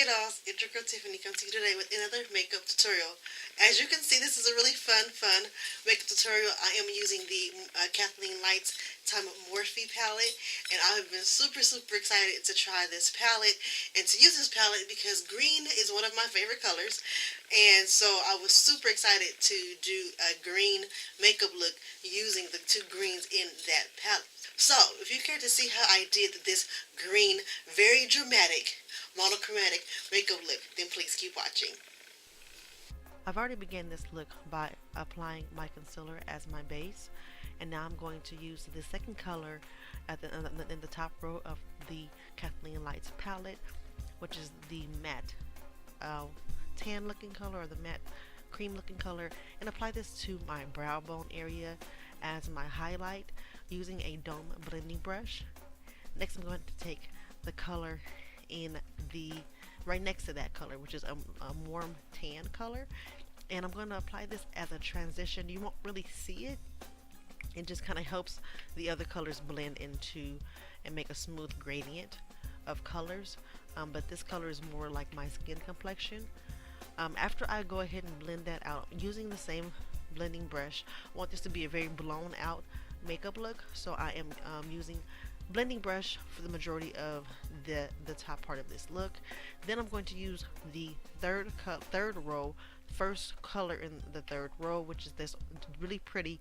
Hey dolls, it's your girl Tiffany coming to you today with another makeup tutorial. As you can see, this is a really fun makeup tutorial. I am using the Kathleen Lights Time Morphe palette, and I've been super excited to try this palette and to use this palette because green is one of my favorite colors, and so I was super excited to do a green makeup look using the two greens in that palette. So, if you care to see how I did this green, very dramatic, monochromatic makeup look, then please keep watching. I've already began this look by applying my concealer as my base, and now I'm going to use the second color in the top row of the Kathleen Lights palette, which is the matte tan looking color, or the matte cream looking color, and apply this to my brow bone area as my highlight using a dome blending brush. Next, I'm going to take the color in the right next to that color, which is a warm tan color, and I'm going to apply this as a transition. You won't really see it. It just kind of helps the other colors blend into and make a smooth gradient of colors, but this color is more like my skin complexion. After I go ahead and blend that out using the same blending brush, I want this to be a very blown out makeup look, so I am using blending brush for the majority of the top part of this look. Then I'm going to use the third row, first color in the third row, which is this really pretty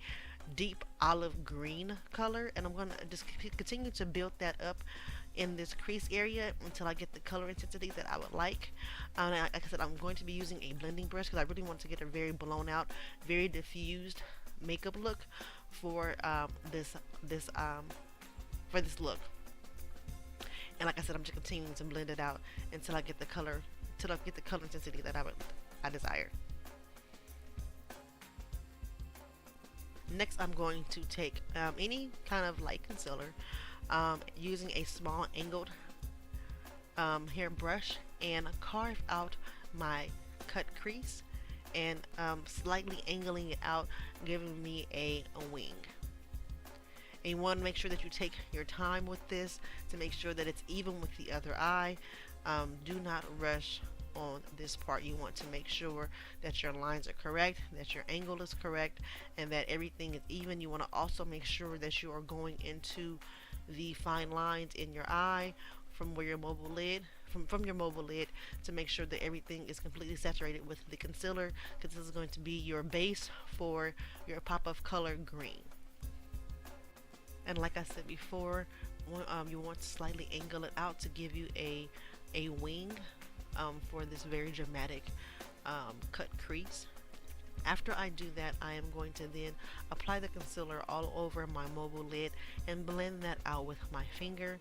deep olive green color, and I'm going to just continue to build that up in this crease area until I get the color intensity that I would like. Like I said, I'm going to be using a blending brush because I really want to get a very blown out, very diffused makeup look for this look. And like I said, I'm just continuing to blend it out until I get the color intensity that I desire. Next, I'm going to take any kind of light concealer, using a small angled hair brush, and carve out my cut crease and slightly angling it out, giving me a wing. And you want to make sure that you take your time with this to make sure that it's even with the other eye. Do not rush on this part. You want to make sure that your lines are correct, that your angle is correct, and that everything is even. You want to also make sure that you are going into the fine lines in your eye from where your mobile lid from your mobile lid to make sure that everything is completely saturated with the concealer, because this is going to be your base for your pop of color green. And like I said before, you want to slightly angle it out to give you a wing for this very dramatic cut crease. After I do that, I am going to then apply the concealer all over my mobile lid and blend that out with my finger.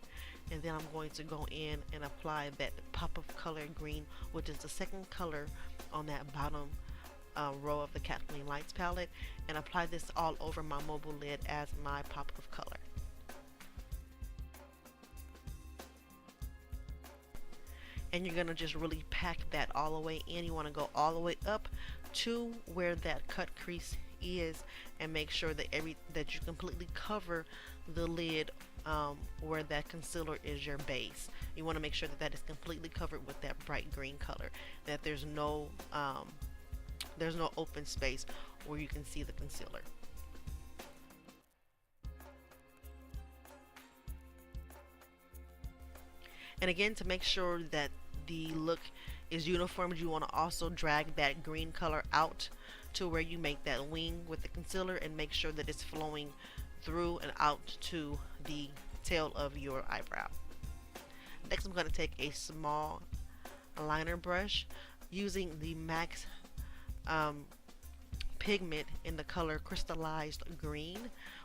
And then I'm going to go in and apply that pop of color green, which is the second color on that bottom row of the Kathleen Lights palette, and apply this all over my mobile lid as my pop of color. And you're going to just really pack that all the way in. You want to go all the way up to where that cut crease is, and make sure that that you completely cover the lid where that concealer is your base. You want to make sure that that is completely covered with that bright green color, that there's no open space where you can see the concealer. And again, to make sure that the look is uniform, you want to also drag that green color out to where you make that wing with the concealer, and make sure that it's flowing through and out to the tail of your eyebrow. Next, I'm going to take a small liner brush using the MAC pigment in the color Cryistallized green,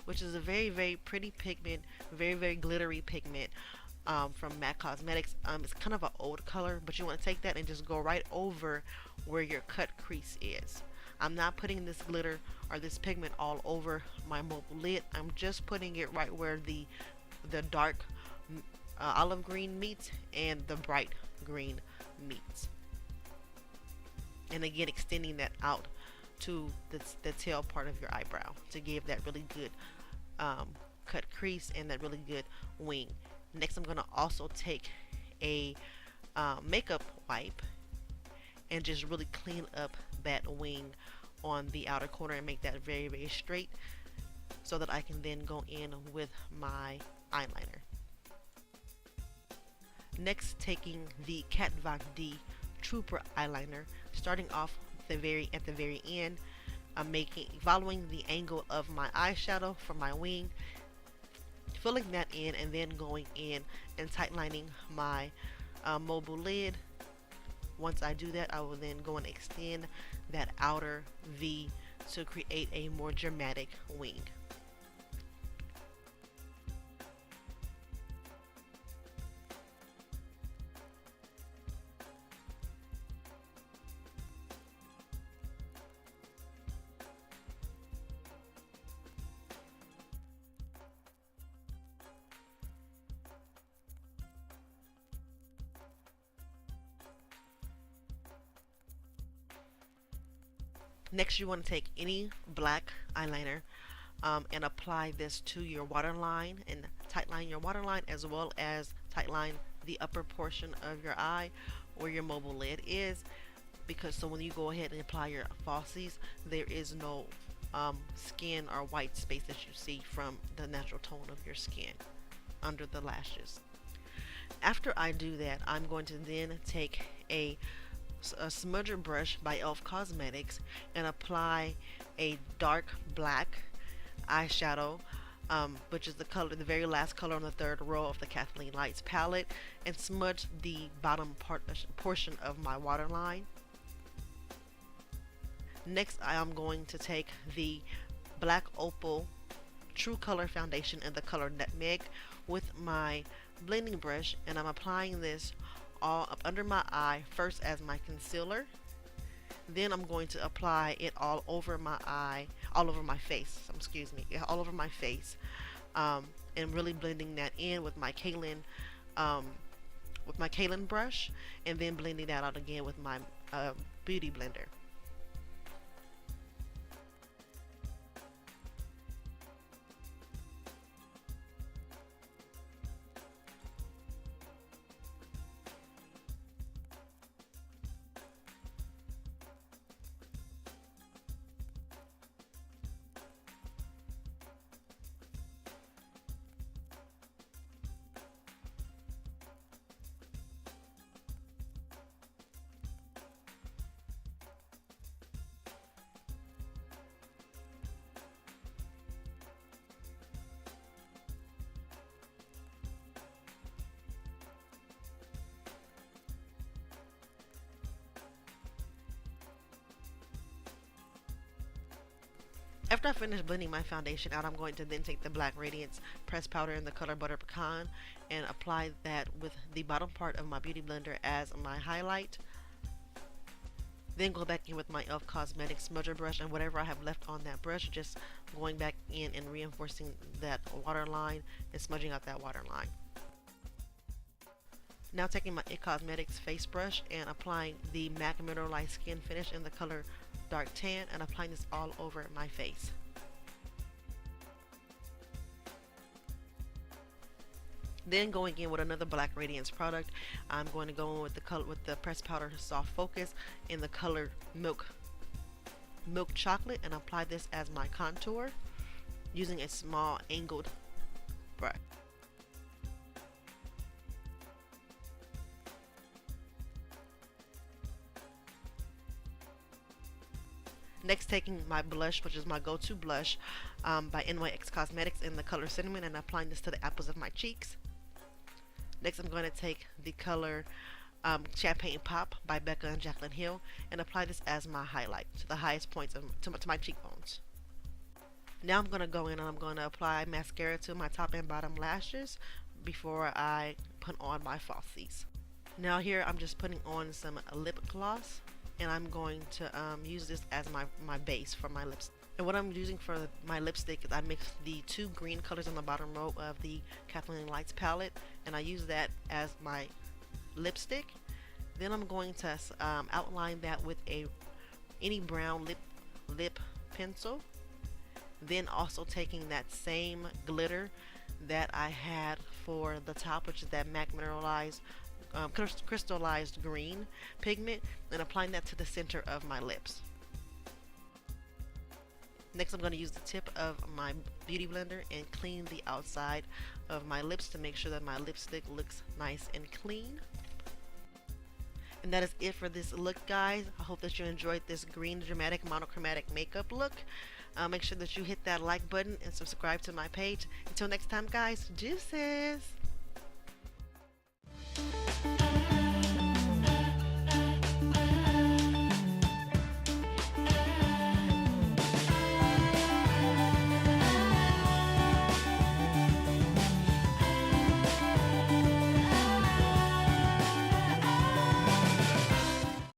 which is a very pretty pigment, very glittery pigment from NYX Cosmetics. It's kind of an old color, but you want to take that and just go right over where your cut crease is. I'm not putting this glitter or this pigment all over my mobile lid. I'm just putting it right where the dark olive green meets and the bright green meets. And again, extending that out to the tail part of your eyebrow to give that really good cut crease and that really good wing. Next, I'm going to also take a makeup wipe and just really clean up that wing on the outer corner and make that very, very straight so that I can then go in with my eyeliner. Next, taking the Kat Von D Trooper eyeliner, starting off at the very end, I'm following the angle of my eyeshadow for my wing, filling that in, and then going in and tightlining my mobile lid. Once I do that, I will then go and extend that outer V to create a more dramatic wing. Next, you want to take any black eyeliner and apply this to your waterline and tightline your waterline, as well as tightline the upper portion of your eye where your mobile lid is, because so when you go ahead and apply your falsies, there is no skin or white space that you see from the natural tone of your skin under the lashes. After I do that, I'm going to then take a smudger brush by NYX Cosmetics and apply a dark black eyeshadow, which is the very last color on the third row of the Kathleen Lights palette, and smudge the bottom portion of my waterline. Next, I am going to take the black Opal True Color foundation in the color Nutmeg with my blending brush, and I'm applying this all up under my eye first as my concealer. Then I'm going to apply it all over my face, all over my face, and really blending that in with my Kathleen brush, and then blending that out again with my beauty blender. After I finish blending my foundation out, I'm going to then take the black Radiance pressed powder in the color Butter Pecan and apply that with the bottom part of my beauty blender as my highlight. Then go back in with my NYX Cosmetics smudger brush, and whatever I have left on that brush, just going back in and reinforcing that waterline and smudging out that waterline. Now taking my NYX Cosmetics face brush and applying the MAC Mineralized Skin Finish in the color Dark Tan, and applying this all over my face. Then going in with another black Radiance product, I'm going to go in with the pressed powder soft focus in the color Milk Chocolate, and apply this as my contour using a small angled brush. Next, taking my blush, which is my go-to blush by NYX Cosmetics in the color Cinnamon, and applying this to the apples of my cheeks. Next, I'm going to take the color Champagne Pop by BeccaxJaclyn and apply this as my highlight to the highest points to my cheekbones. Now I'm going to go in and I'm going to apply mascara to my top and bottom lashes before I put on my falsies. Now here I'm just putting on some lip gloss, and I'm going to use this as my base for my lips. And what I'm using for my lipstick is I mixed the two green colors on the bottom row of the Kathleen Lights palette, and I use that as my lipstick. Then I'm going to outline that with any brown lip pencil. Then also taking that same glitter that I had for the top, which is that MAC Mineralized crystallized green pigment and applying that to the center of my lips. Next, I'm going to use the tip of my beauty blender and clean the outside of my lips to make sure that my lipstick looks nice and clean. And that is it for this look, guys. I hope that you enjoyed this green dramatic monochromatic makeup look. Make sure that you hit that like button and subscribe to my page. Until next time, guys, deuces!